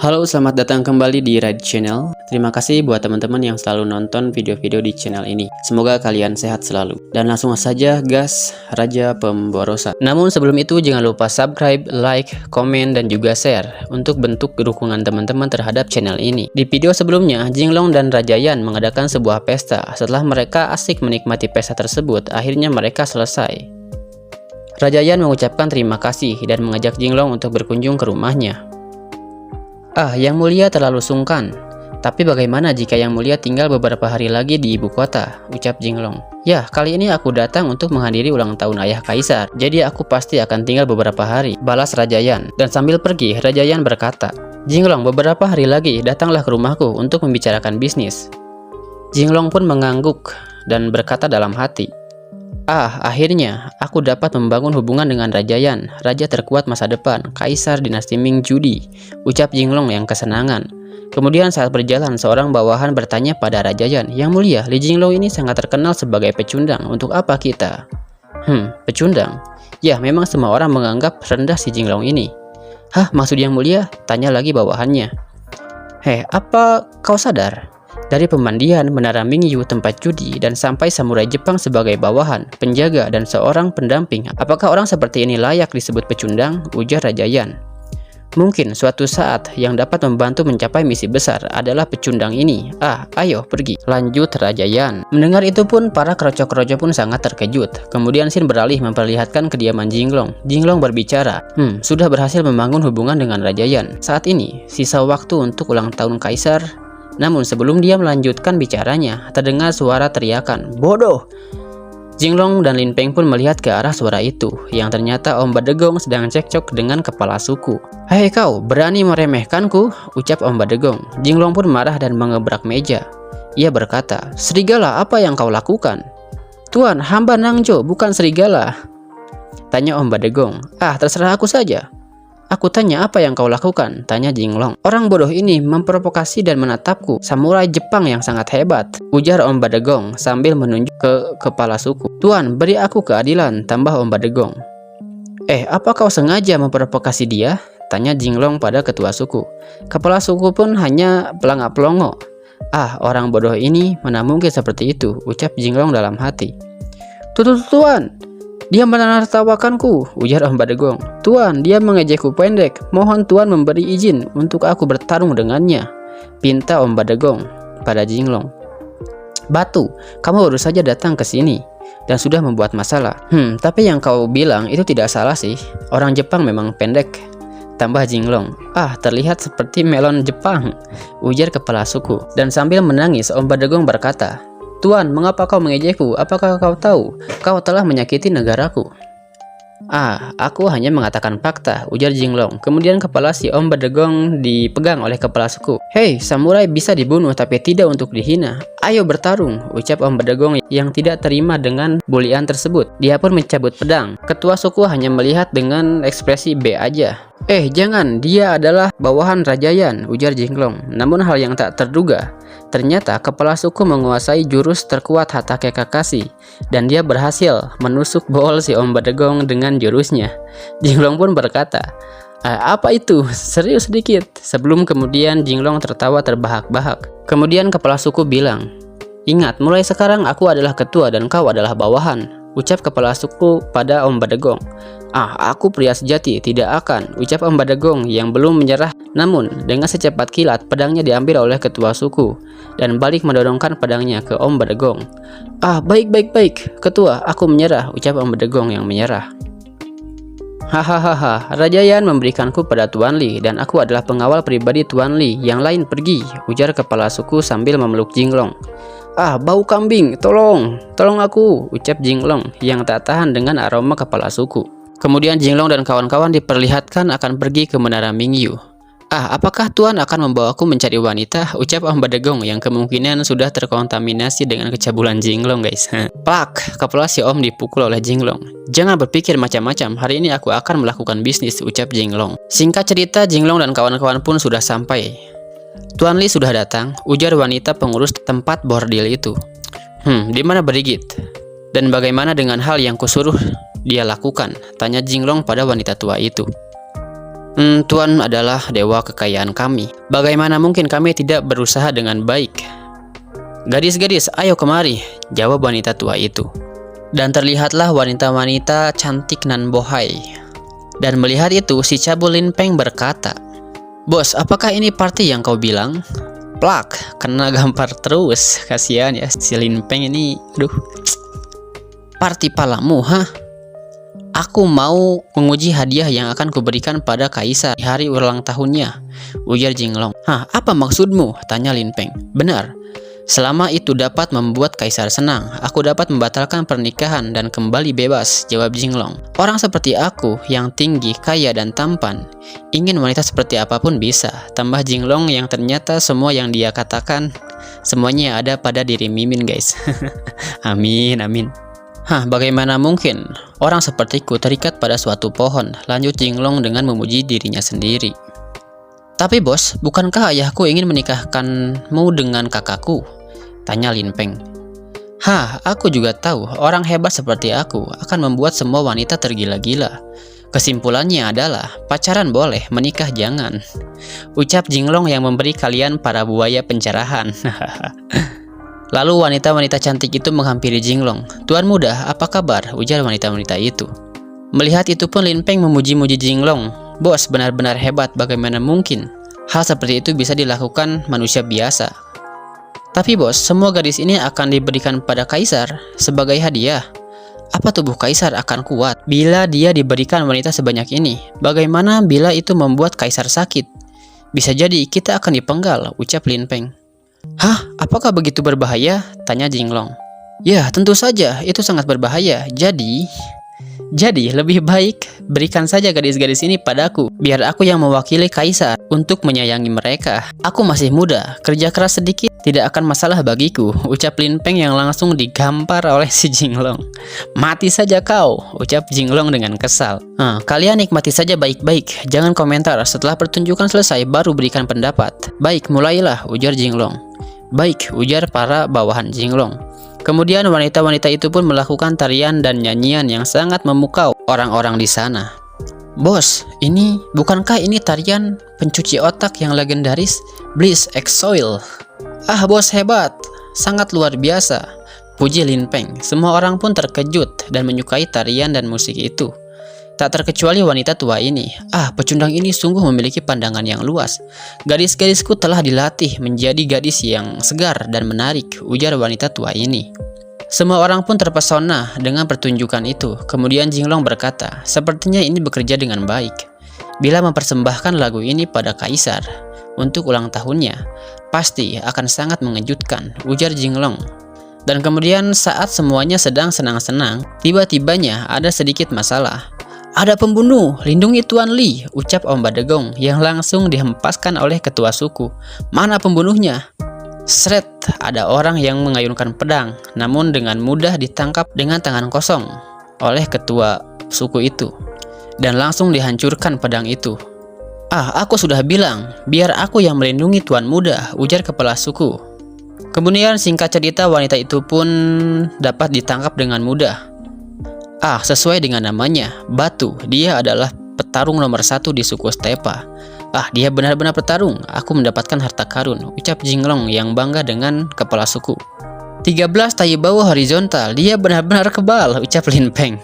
Halo, selamat datang kembali di Red Channel. Terima kasih buat teman-teman yang selalu nonton video-video di channel ini. Semoga kalian sehat selalu. Dan langsung saja gas Raja Pemborosan. Namun sebelum itu jangan lupa subscribe, like, komen, dan juga share untuk bentuk dukungan teman-teman terhadap channel ini. Di video sebelumnya, Jinglong dan Raja Yan mengadakan sebuah pesta. Setelah mereka asik menikmati pesta tersebut, akhirnya mereka selesai. Raja Yan mengucapkan terima kasih dan mengajak Jinglong untuk berkunjung ke rumahnya. Yang Mulia terlalu sungkan. Tapi bagaimana jika Yang Mulia tinggal beberapa hari lagi di ibu kota, ucap Jinglong. Ya, kali ini aku datang untuk menghadiri ulang tahun ayah kaisar. Jadi aku pasti akan tinggal beberapa hari, balas Raja Yan. Dan sambil pergi, Raja Yan berkata, Jinglong, beberapa hari lagi datanglah ke rumahku untuk membicarakan bisnis. Jinglong pun mengangguk dan berkata dalam hati, akhirnya aku dapat membangun hubungan dengan Raja Yan, raja terkuat masa depan, kaisar dinasti Ming Judi, ucap Jinglong yang kesenangan. Kemudian saat berjalan, seorang bawahan bertanya pada Raja Yan, Yang Mulia, Li Jinglong ini sangat terkenal sebagai pecundang, untuk apa kita? Pecundang? Ya, memang semua orang menganggap rendah si Jinglong ini. Hah, maksud Yang Mulia? Tanya lagi bawahannya. Apa kau sadar? Dari pemandian, menara Mingyu tempat judi, dan sampai samurai Jepang sebagai bawahan, penjaga, dan seorang pendamping. Apakah orang seperti ini layak disebut pecundang? Ujar Raja Yan. Mungkin suatu saat yang dapat membantu mencapai misi besar adalah pecundang ini. Ayo pergi, lanjut Raja Yan. Mendengar itu pun, para kroco-kroco pun sangat terkejut. Kemudian Sin beralih memperlihatkan kediaman Jinglong. Jinglong berbicara, sudah berhasil membangun hubungan dengan Raja Yan. Saat ini, sisa waktu untuk ulang tahun kaisar. Namun sebelum dia melanjutkan bicaranya, terdengar suara teriakan, bodoh! Jinglong dan Lin Peng pun melihat ke arah suara itu, yang ternyata Om Badegong sedang cekcok dengan kepala suku. Hei kau, berani meremehkanku? Ucap Om Badegong. Jinglong pun marah dan mengebrak meja. Ia berkata, serigala, apa yang kau lakukan? Tuan, hamba Nangjo, bukan serigala. Tanya Om Badegong. Terserah aku saja. Aku tanya apa yang kau lakukan, tanya Jinglong. Orang bodoh ini memprovokasi dan menatapku, samurai Jepang yang sangat hebat, ujar Om Badegong sambil menunjuk ke kepala suku. Tuan, beri aku keadilan, tambah Om Badegong. Apa kau sengaja memprovokasi dia? Tanya Jinglong pada ketua suku. Kepala suku pun hanya pelangak-pelongo. Orang bodoh ini mana mungkin seperti itu, ucap Jinglong dalam hati. Tuan, dia menertawakanku, ujar Om Badegong. Tuan, dia mengejekku pendek. Mohon Tuan memberi izin untuk aku bertarung dengannya, pinta Om Badegong pada Jinglong. Batu, kamu baru saja datang ke sini dan sudah membuat masalah. Tapi yang kau bilang itu tidak salah sih. Orang Jepang memang pendek, tambah Jinglong. Terlihat seperti melon Jepang, ujar kepala suku. Dan sambil menangis, Om Badegong berkata, Tuan, mengapa kau mengejekku? Apakah kau tahu kau telah menyakiti negaraku? Aku hanya mengatakan fakta, ujar Jinglong. Kemudian kepala si Om Badegong dipegang oleh kepala suku. Hei, samurai bisa dibunuh tapi tidak untuk dihina. Ayo bertarung, ucap Om Badegong yang tidak terima dengan bulian tersebut. Dia pun mencabut pedang. Ketua suku hanya melihat dengan ekspresi B aja. Jangan, dia adalah bawahan Raja Yan, ujar Jinglong. Namun hal yang tak terduga, ternyata kepala suku menguasai jurus terkuat Hatake Kakashi, dan dia berhasil menusuk bol si Om Badegong dengan jurusnya. Jinglong pun berkata, apa itu? Serius sedikit. Sebelum kemudian Jinglong tertawa terbahak-bahak. Kemudian kepala suku bilang, ingat, mulai sekarang aku adalah ketua dan kau adalah bawahan, ucap kepala suku pada Om Badegong. Aku pria sejati, tidak akan, ucap Om Badegong yang belum menyerah. Namun, dengan secepat kilat, pedangnya diambil oleh ketua suku dan balik mendorongkan pedangnya ke Om Badegong. Baik, ketua, aku menyerah, ucap Om Badegong yang menyerah. Hahaha, Raja Yan memberikanku pada Tuan Li dan aku adalah pengawal pribadi Tuan Li. Yang lain pergi, ujar kepala suku sambil memeluk Jinglong. Bau kambing, tolong aku, ucap Jinglong yang tak tahan dengan aroma kepala suku. Kemudian Jinglong dan kawan-kawan diperlihatkan akan pergi ke menara Mingyu. Apakah Tuan akan membawaku mencari wanita? Ucap Om Badegong yang kemungkinan sudah terkontaminasi dengan kecabulan Jinglong, guys. Plak, kepala si Om dipukul oleh Jinglong. Jangan berpikir macam-macam, hari ini aku akan melakukan bisnis, ucap Jinglong. Singkat cerita, Jinglong dan kawan-kawan pun sudah sampai. Tuan Li sudah datang, ujar wanita pengurus tempat bordil itu. Di mana Brigit? Dan bagaimana dengan hal yang kusuruh dia lakukan? Tanya Jinglong pada wanita tua itu. Tuan adalah dewa kekayaan kami. Bagaimana mungkin kami tidak berusaha dengan baik? Gadis-gadis, ayo kemari, jawab wanita tua itu. Dan terlihatlah wanita-wanita cantik nan bohai. Dan melihat itu, si cabul Lin Peng berkata, "Bos, apakah ini party yang kau bilang?" Plak, kena gampar terus. Kasihan ya si Lin Peng ini. Aduh. Party palamu, hah? Aku mau menguji hadiah yang akan kuberikan pada kaisar di hari ulang tahunnya, ujar Jinglong. Hah, apa maksudmu? Tanya Lin Peng. Benar. Selama itu dapat membuat kaisar senang, aku dapat membatalkan pernikahan dan kembali bebas, jawab Jinglong. Orang seperti aku yang tinggi, kaya, dan tampan, ingin wanita seperti apapun bisa, tambah Jinglong yang ternyata semua yang dia katakan, semuanya ada pada diri Mimin guys. Amin, amin. Hah, bagaimana mungkin orang sepertiku terikat pada suatu pohon, lanjut Jinglong dengan memuji dirinya sendiri. Tapi bos, bukankah ayahku ingin menikahkanmu dengan kakakku? Tanya Lin Peng. Hah, aku juga tahu orang hebat seperti aku akan membuat semua wanita tergila-gila. Kesimpulannya adalah, pacaran boleh, menikah jangan. Ucap Jinglong yang memberi kalian para buaya pencerahan. Lalu wanita-wanita cantik itu menghampiri Jinglong. Tuan muda, apa kabar? Ujar wanita-wanita itu. Melihat itu pun Lin Peng memuji-muji Jinglong. Bos, benar-benar hebat, bagaimana mungkin hal seperti itu bisa dilakukan manusia biasa. Tapi bos, semua gadis ini akan diberikan pada kaisar sebagai hadiah. Apa tubuh kaisar akan kuat bila dia diberikan wanita sebanyak ini? Bagaimana bila itu membuat kaisar sakit? Bisa jadi kita akan dipenggal, ucap Lin Peng. Hah, apakah begitu berbahaya? Tanya Jinglong. Ya, tentu saja, itu sangat berbahaya. Jadi, lebih baik berikan saja gadis-gadis ini padaku, biar aku yang mewakili kaisar untuk menyayangi mereka. Aku masih muda, kerja keras sedikit tidak akan masalah bagiku, ucap Lin Peng yang langsung digampar oleh si Jinglong. Mati saja kau, ucap Jinglong dengan kesal. Kalian nikmati saja baik-baik, jangan komentar, setelah pertunjukan selesai baru berikan pendapat. Baik, mulailah, ujar Jinglong. Baik, ujar para bawahan Jinglong. Kemudian wanita-wanita itu pun melakukan tarian dan nyanyian yang sangat memukau orang-orang di sana. Bos, bukankah ini tarian pencuci otak yang legendaris, Bliss Exoil? Ah, bos hebat, sangat luar biasa, puji Lin Peng. Semua orang pun terkejut dan menyukai tarian dan musik itu. Tak terkecuali wanita tua ini. Ah, pecundang ini sungguh memiliki pandangan yang luas. Gadis-gadisku telah dilatih menjadi gadis yang segar dan menarik, ujar wanita tua ini. Semua orang pun terpesona dengan pertunjukan itu. Kemudian Jinglong berkata, sepertinya ini bekerja dengan baik. Bila mempersembahkan lagu ini pada kaisar untuk ulang tahunnya, pasti akan sangat mengejutkan, ujar Jinglong. Dan kemudian saat semuanya sedang senang-senang, tiba-tibanya ada sedikit masalah. Ada pembunuh, lindungi Tuan Li, ucap Om Badegong yang langsung dihempaskan oleh ketua suku. Mana pembunuhnya? Sret, ada orang yang mengayunkan pedang, namun dengan mudah ditangkap dengan tangan kosong oleh ketua suku itu. Dan langsung dihancurkan pedang itu. Ah, aku sudah bilang, biar aku yang melindungi Tuan Muda, ujar kepala suku. Kemudian singkat cerita wanita itu pun dapat ditangkap dengan mudah. Ah, sesuai dengan namanya, Batu. Dia adalah petarung nomor 1 di suku Stepa. Ah, dia benar-benar petarung. Aku mendapatkan harta karun, ucap Jinglong yang bangga dengan kepala suku. 13 tahi bawah horizontal. Dia benar-benar kebal, ucap Lin Peng.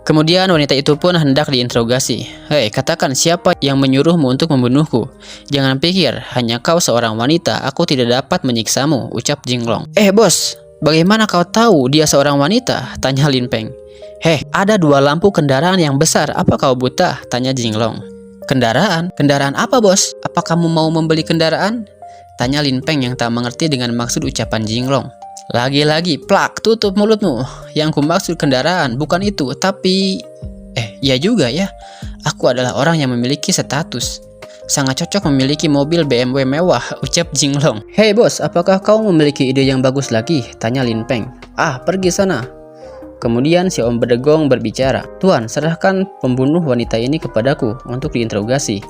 Kemudian wanita itu pun hendak diinterogasi. Hei, katakan siapa yang menyuruhmu untuk membunuhku? Jangan pikir hanya kau seorang wanita, aku tidak dapat menyiksamu, ucap Jinglong. Bos, bagaimana kau tahu dia seorang wanita? Tanya Lin Peng. Heh, ada 2 lampu kendaraan yang besar, apa kau buta? Tanya Jinglong. Kendaraan? Kendaraan apa bos? Apa kamu mau membeli kendaraan? Tanya Lin Peng yang tak mengerti dengan maksud ucapan Jinglong. Lagi-lagi, plak, tutup mulutmu. Yang kumaksud kendaraan, bukan itu, tapi... ya juga ya. Aku adalah orang yang memiliki status. Sangat cocok memiliki mobil BMW mewah, ucap Jinglong. Hei bos, apakah kau memiliki ide yang bagus lagi? Tanya Lin Peng. Ah, pergi sana. Kemudian si Om Badegong berbicara. Tuan, serahkan pembunuh wanita ini kepadaku untuk diinterogasi.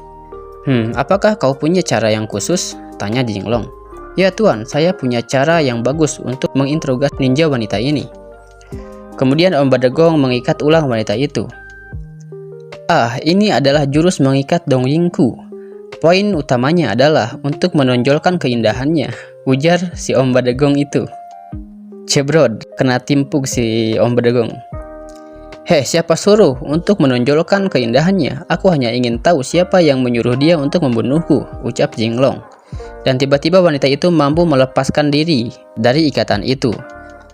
Apakah kau punya cara yang khusus? Tanya Jinglong. Ya Tuan, saya punya cara yang bagus untuk menginterogasi ninja wanita ini. Kemudian Om Badegong mengikat ulang wanita itu. Ah, ini adalah jurus mengikat dongyingku. Poin utamanya adalah untuk menonjolkan keindahannya, ujar si Om Badegong itu. Cebrod, kena timpuk si Om Badegong. Heh, siapa suruh untuk menonjolkan keindahannya? Aku hanya ingin tahu siapa yang menyuruh dia untuk membunuhku, ucap Jinglong. Dan tiba-tiba wanita itu mampu melepaskan diri dari ikatan itu.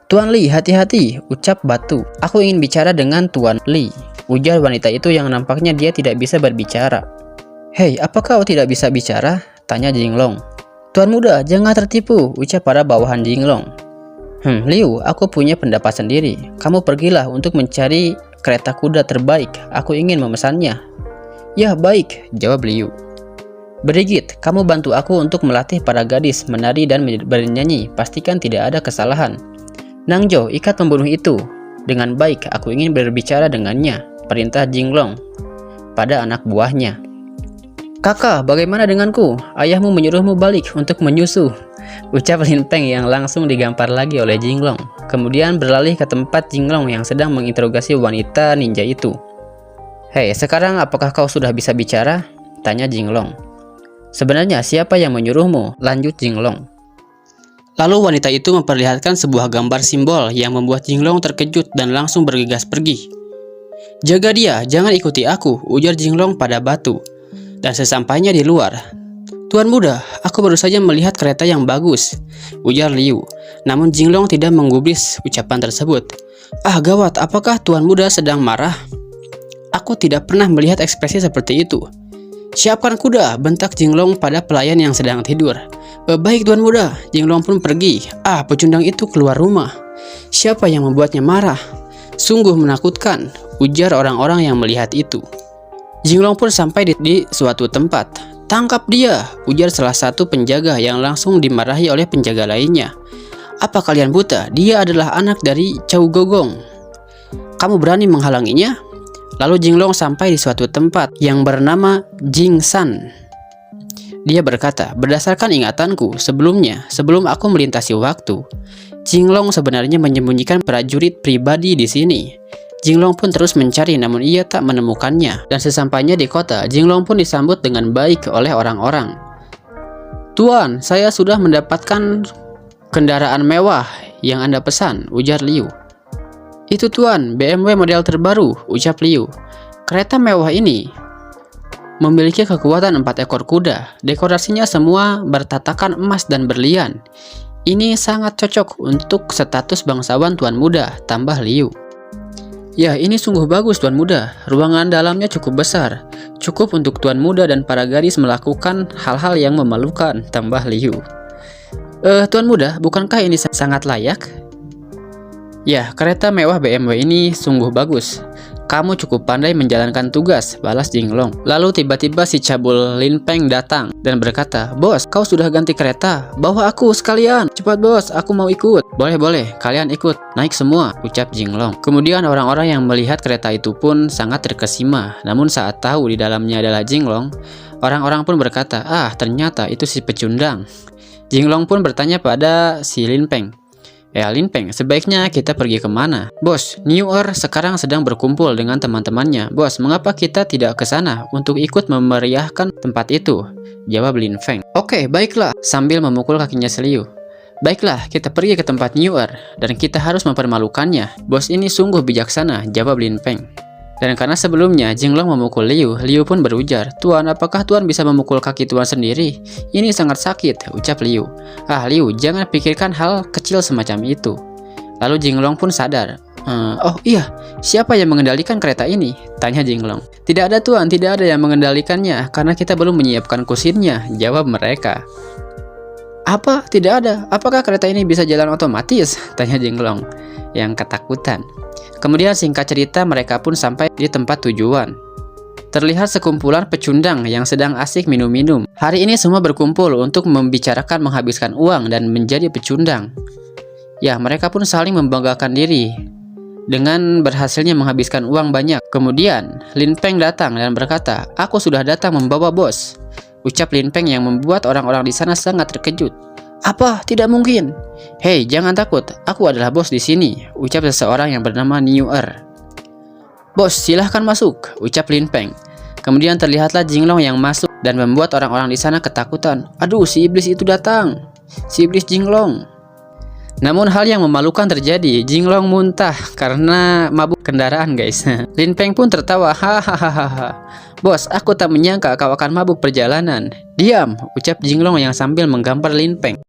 Tuan Li, hati-hati, ucap Batu. Aku ingin bicara dengan Tuan Li, ujar wanita itu yang nampaknya dia tidak bisa berbicara. Hei, apa kau tidak bisa bicara? Tanya Jinglong. Tuan muda, jangan tertipu, ucap para bawahan Jinglong. Liu, aku punya pendapat sendiri. Kamu pergilah untuk mencari kereta kuda terbaik. Aku ingin memesannya. Ya, baik, jawab Liu. Brigit, kamu bantu aku untuk melatih para gadis menari dan bernyanyi. Pastikan tidak ada kesalahan. Nangjo, ikat pembunuh itu. Dengan baik, aku ingin berbicara dengannya, perintah Jinglong pada anak buahnya. Kakak, bagaimana denganku? Ayahmu menyuruhmu balik untuk menyusu, ucap Lin Peng yang langsung digampar lagi oleh Jinglong. Kemudian beralih ke tempat Jinglong yang sedang menginterogasi wanita ninja itu. Hei, sekarang apakah kau sudah bisa bicara? Tanya Jinglong. Sebenarnya siapa yang menyuruhmu? Lanjut Jinglong. Lalu wanita itu memperlihatkan sebuah gambar simbol yang membuat Jinglong terkejut dan langsung bergegas pergi. Jaga dia, jangan ikuti aku, ujar Jinglong pada Batu. Dan sesampainya di luar, Tuan muda, aku baru saja melihat kereta yang bagus, ujar Liu. Namun Jinglong tidak menggubris ucapan tersebut. Ah gawat, apakah Tuan muda sedang marah? Aku tidak pernah melihat ekspresi seperti itu. Siapkan kuda, bentak Jinglong pada pelayan yang sedang tidur. Baik Tuan muda, Jinglong pun pergi. Ah, pecundang itu keluar rumah. Siapa yang membuatnya marah? Sungguh menakutkan, ujar orang-orang yang melihat itu. Jinglong pun sampai di suatu tempat. Tangkap dia, ujar salah satu penjaga yang langsung dimarahi oleh penjaga lainnya. Apa kalian buta? Dia adalah anak dari Chow Gogong. Kamu berani menghalanginya? Lalu Jinglong sampai di suatu tempat yang bernama Jingsan. Dia berkata, berdasarkan ingatanku sebelumnya, sebelum aku melintasi waktu, Jinglong sebenarnya menyembunyikan prajurit pribadi di sini. Jinglong pun terus mencari namun ia tak menemukannya. Dan sesampainya di kota, Jinglong pun disambut dengan baik oleh orang-orang. Tuan, saya sudah mendapatkan kendaraan mewah yang Anda pesan, ujar Liu. Itu Tuan, BMW model terbaru, ucap Liu. Kereta mewah ini memiliki kekuatan 4 ekor kuda. Dekorasinya semua bertatakan emas dan berlian. Ini sangat cocok untuk status bangsawan Tuan muda, tambah Liu. Ya, ini sungguh bagus Tuan muda. Ruangan dalamnya cukup besar. Cukup untuk Tuan muda dan para gadis melakukan hal-hal yang memalukan, tambah Liu. Tuan muda, bukankah ini sangat layak? Ya, kereta mewah BMW ini sungguh bagus. Kamu cukup pandai menjalankan tugas, balas Jinglong. Lalu tiba-tiba si cabul Lin Peng datang dan berkata, Bos, kau sudah ganti kereta, bawa aku sekalian. Cepat bos, aku mau ikut. Boleh, kalian ikut, naik semua, ucap Jinglong. Kemudian orang-orang yang melihat kereta itu pun sangat terkesima. Namun saat tahu di dalamnya adalah Jinglong, orang-orang pun berkata, ah ternyata itu si pecundang. Jinglong pun bertanya pada si Lin Peng, Lin Peng, sebaiknya kita pergi kemana? Bos, New Earth sekarang sedang berkumpul dengan teman-temannya. Bos, mengapa kita tidak ke sana untuk ikut memeriahkan tempat itu? Jawab Lin Peng. Oke, baiklah, sambil memukul kakinya Liu. Baiklah, kita pergi ke tempat New Earth dan kita harus mempermalukannya. Bos ini sungguh bijaksana, jawab Lin Peng. Dan karena sebelumnya Jinglong memukul Liu, Liu pun berujar, Tuan, apakah Tuan bisa memukul kaki Tuan sendiri? Ini sangat sakit, ucap Liu. Ah Liu, jangan pikirkan hal kecil semacam itu. Lalu Jinglong pun sadar. Oh iya, siapa yang mengendalikan kereta ini? Tanya Jinglong. Tidak ada Tuan, tidak ada yang mengendalikannya, karena kita belum menyiapkan kusinnya, jawab mereka. Apa? Tidak ada. Apakah kereta ini bisa jalan otomatis? Tanya Jinglong yang ketakutan. Kemudian singkat cerita mereka pun sampai di tempat tujuan. Terlihat sekumpulan pecundang yang sedang asik minum-minum. Hari ini semua berkumpul untuk membicarakan menghabiskan uang dan menjadi pecundang. Ya, mereka pun saling membanggakan diri dengan berhasilnya menghabiskan uang banyak. Kemudian Lin Peng datang dan berkata, aku sudah datang membawa bos. Ucap Lin Peng yang membuat orang-orang di sana sangat terkejut. Apa? Tidak mungkin. Hei, jangan takut. Aku adalah bos di sini, ucap seseorang yang bernama New Earth. "Bos, silahkan masuk," ucap Lin Peng. Kemudian terlihatlah Jinglong yang masuk dan membuat orang-orang di sana ketakutan. "Aduh, si iblis itu datang. Si iblis Jinglong." Namun hal yang memalukan terjadi. Jinglong muntah karena mabuk kendaraan, guys. Lin Peng pun tertawa. "Hahaha. Bos, aku tak menyangka kau akan mabuk perjalanan." "Diam," ucap Jinglong yang sambil menggampar Lin Peng.